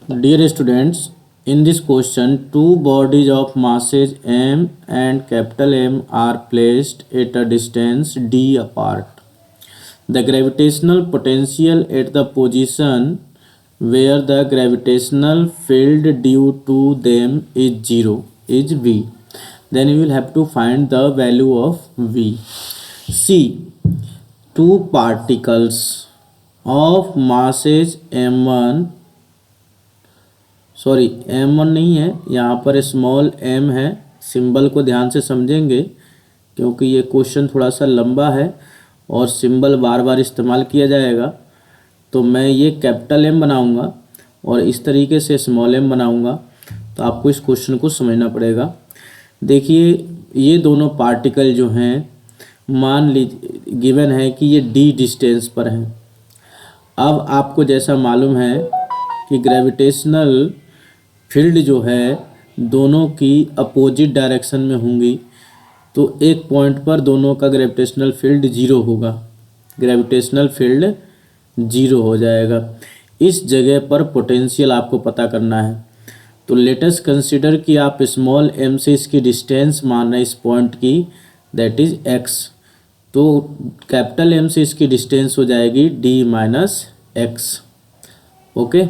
Dear students, in this question, two bodies of masses m and capital M are placed at a distance d apart. The gravitational potential at the position where the gravitational field due to them is zero is V. Then we will have to find the value of V. See, two particles of masses m1 sorry m1 नहीं है, यहाँ पर small m है। Symbol को ध्यान से समझेंगे क्योंकि ये क्वेश्चन थोड़ा सा लंबा है और सिंबल बार बार इस्तेमाल किया जाएगा। तो मैं ये कैपिटल M बनाऊंगा और इस तरीके से स्मॉल m बनाऊंगा, तो आपको इस क्वेश्चन को समझना पड़ेगा। देखिए, ये दोनों पार्टिकल जो हैं, मान लीजिए गिवन है कि ये d डिस्टेंस पर हैं। अब आपको जैसा मालूम है कि ग्रेविटेशनल फील्ड जो है दोनों की अपोजिट डायरेक्शन में होंगी, तो एक पॉइंट पर दोनों का ग्रेविटेशनल फील्ड जीरो होगा, ग्रेविटेशनल फील्ड जीरो हो जाएगा। इस जगह पर पोटेंशियल आपको पता करना है। तो लेट अस कंसीडर कि आप स्मॉल m से इसकी डिस्टेंस मान रहे हैं इस पॉइंट की, दैट इज x। तो कैपिटल M से इसकी डिस्टेंस हो जाएगी d minus x. Okay,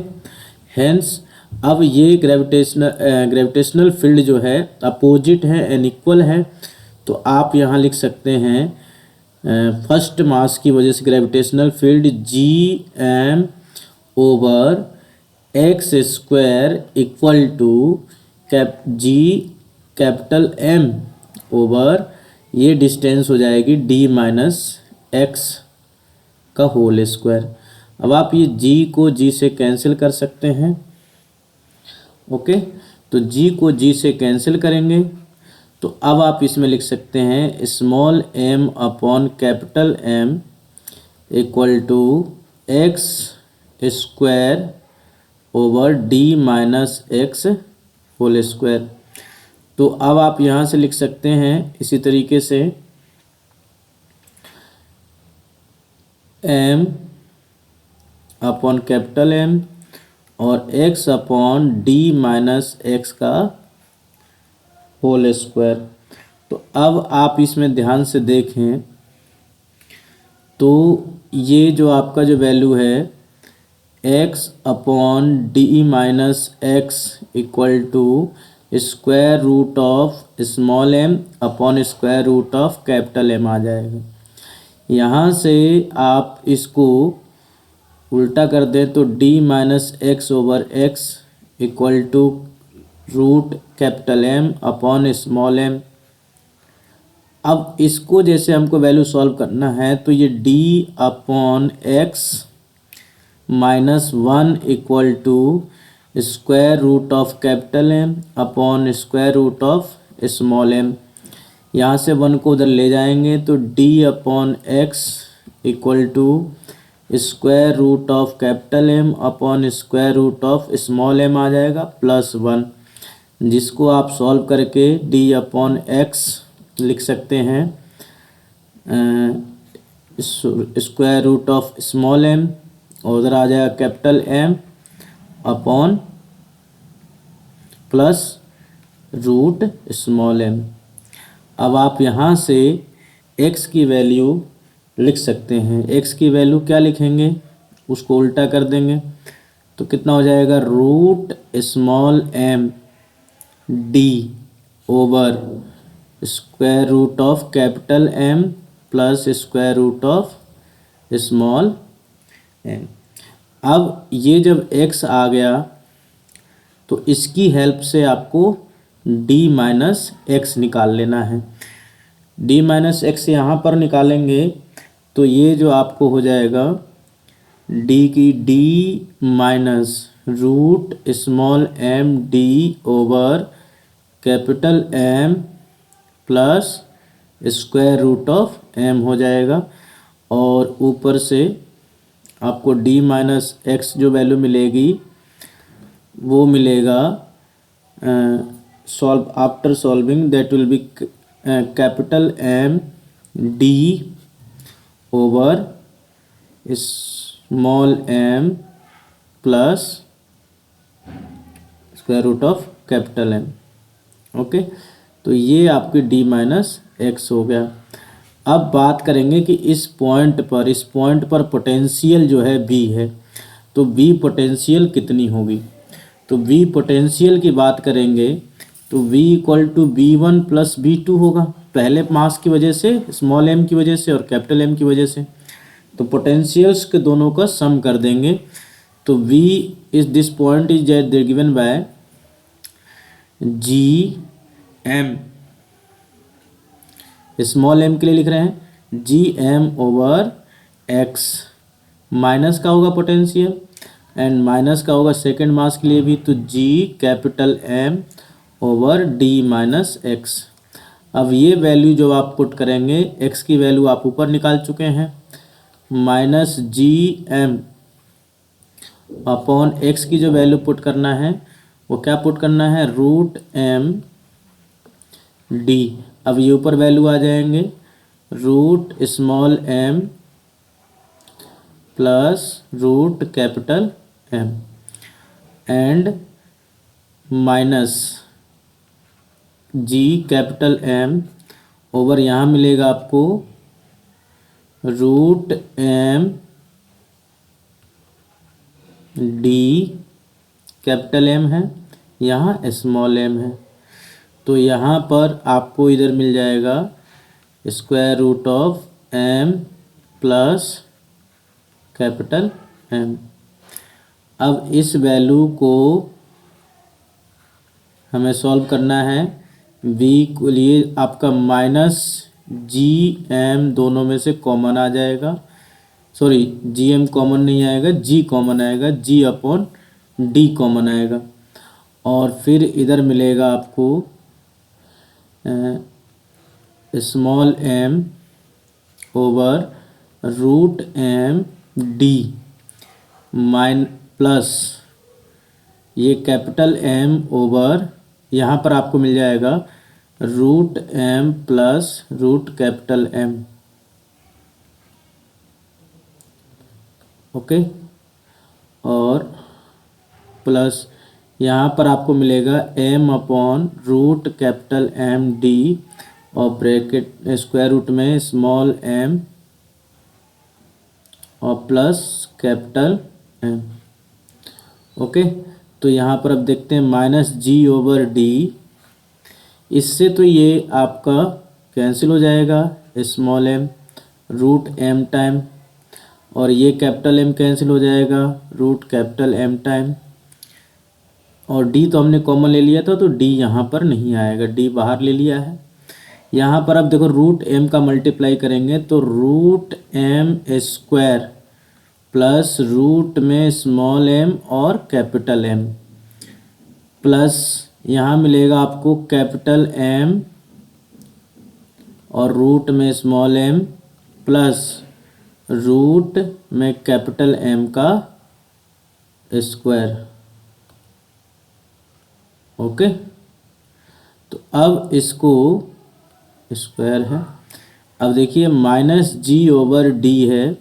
hence अब ये ग्रेविटेशनल फील्ड जो है अपोजिट है, अनइक्वल है। तो आप यहाँ लिख सकते हैं फर्स्ट मास की वजह से gravitational field Gm over x square equal to capital M over ये डिस्टेंस हो जाएगी d माइनस एक्स का होल स्क्वायर। अब आप ये g को g से कैंसिल कर सकते हैं। ओके, तो g को g से कैंसिल करेंगे तो अब आप इसमें लिख सकते हैं small m upon capital M equal to x square over d minus x whole square. तो अब आप यहाँ से लिख सकते हैं इसी तरीके से m अपॉन कैपिटल M और x upon d minus x का होल स्क्वायर। तो अब आप इसमें ध्यान से देखें तो ये जो आपका जो वैल्यू है x upon d minus x equal to square root of small m upon square root of capital M आ जाएगा। यहाँ से आप इसको उल्टा कर दें तो d minus x over x equal to root capital M upon small m। अब इसको जैसे हमको वैल्यू सॉल्व करना है तो ये d upon x minus one equal to square root of capital M upon square root of small m। यहाँ से वन को उधर ले जाएंगे तो d upon x equal to square root of capital M upon square root of small m आ जाएगा plus one, जिसको आप सॉल्व करके d अपॉन एक्स लिख सकते हैं square root of small m और उधर आ जाएगा capital M upon plus root small m। अब आप यहाँ से x की वैल्यू लिख सकते हैं। x की वैल्यू क्या लिखेंगे, उसको उल्टा कर देंगे तो कितना हो जाएगा root small m d over square root of capital M plus square root of small m। अब ये जब x आ गया तो इसकी हेल्प से आपको d माइनस एक्स निकाल लेना है। d माइनस एक्स यहाँ पर निकालेंगे तो ये जो आपको हो जाएगा d की d minus root small m d over capital M plus square root of m हो जाएगा। और ऊपर से आपको d माइनस एक्स जो वैल्यू मिलेगी वो मिलेगा solve after solving, that will be capital M d over small m plus square root of capital M. Okay, तो ये आपकी डी माइनस एक्स हो गया। अब बात करेंगे कि इस पॉइंट पर पोटेंशियल जो है बी है, तो बी पोटेंशियल कितनी होगी। तो बी पोटेंशियल की बात करेंगे तो v equal to B1 plus B2 होगा, पहले मास की वजह से, स्मॉल m की वजह से और कैपिटल M की वजह से। तो पोटेंशियल्स के दोनों का सम कर देंगे। तो v is this point is given by GM, small m के लिए लिख रहे हैं GM ओवर x, माइनस का होगा पोटेंशियल एंड माइनस का होगा सेकेंड मास के लिए भी, तो G capital M over D minus x. अब ये वैल्यू जो आप पुट करेंगे, x की वैल्यू आप ऊपर निकाल चुके हैं, माइनस GM अपॉन x की जो वैल्यू पुट करना है वो क्या पुट करना है, रूट M D। अब ये ऊपर वैल्यू आ जाएंगे, root small m plus root capital M and minus G capital M over यहाँ मिलेगा आपको root M D, capital M है, यहाँ स्मॉल m है, तो यहाँ पर आपको इधर मिल जाएगा square root of M plus capital M। अब इस वैल्यू को हमें सॉल्व करना है। v के लिए आपका माइनस GM दोनों में से कॉमन आ जाएगा, सॉरी GM कॉमन नहीं आएगा, G कॉमन आएगा, G अपॉन D कॉमन आएगा, और फिर इधर मिलेगा आपको small m over root M D plus ये कैपिटल M ओवर यहाँ पर आपको मिल जाएगा root M plus root capital M। Okay, और प्लस यहाँ पर आपको मिलेगा M upon root capital M D और ब्रैकेट स्क्वायर रूट में स्मॉल m और प्लस कैपिटल M। ओके, तो यहाँ पर अब देखते हैं माइनस G ओवर D, इससे तो ये आपका कैंसिल हो जाएगा, small m root M time, और ये कैपिटल M कैंसिल हो जाएगा रूट कैपिटल M टाइम, और D तो हमने कॉमन ले लिया था तो D यहाँ पर नहीं आएगा, D बाहर ले लिया है। यहाँ पर अब देखो रूट M का मल्टीप्लाई करेंगे तो root M square plus root में स्मॉल m और कैपिटल M प्लस यहाँ मिलेगा आपको कैपिटल M और रूट में स्मॉल m प्लस रूट में कैपिटल M का स्क्वायर। ओके, तो अब इसको स्क्वायर है। अब देखिए माइनस G ओवर D है,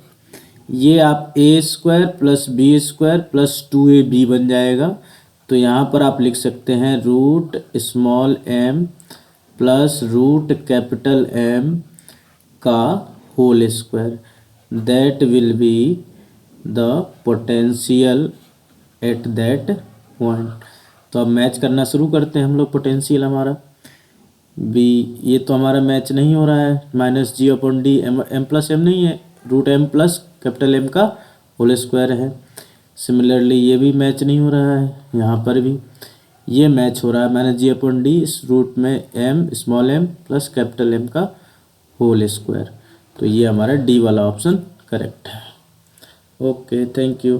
ये आप a square plus b square plus 2ab बन जाएगा, तो यहाँ पर आप लिख सकते हैं root small m plus root capital M का whole square, that will be the potential at that point. तो अब मैच करना शुरू करते हैं हम लोग, पोटेंशियल हमारा b, ये तो हमारा मैच नहीं हो रहा है, माइनस G अपॉन D, m प्लस m नहीं है, root M plus capital M का होल स्क्वायर है। सिमिलरली ये भी मैच नहीं हो रहा है, यहाँ पर भी ये मैच हो रहा है, माइनस G अपॉन D इस रूट में M small m plus capital M का होल स्क्वायर। तो ये हमारा D वाला ऑप्शन करेक्ट है। Okay, thank you.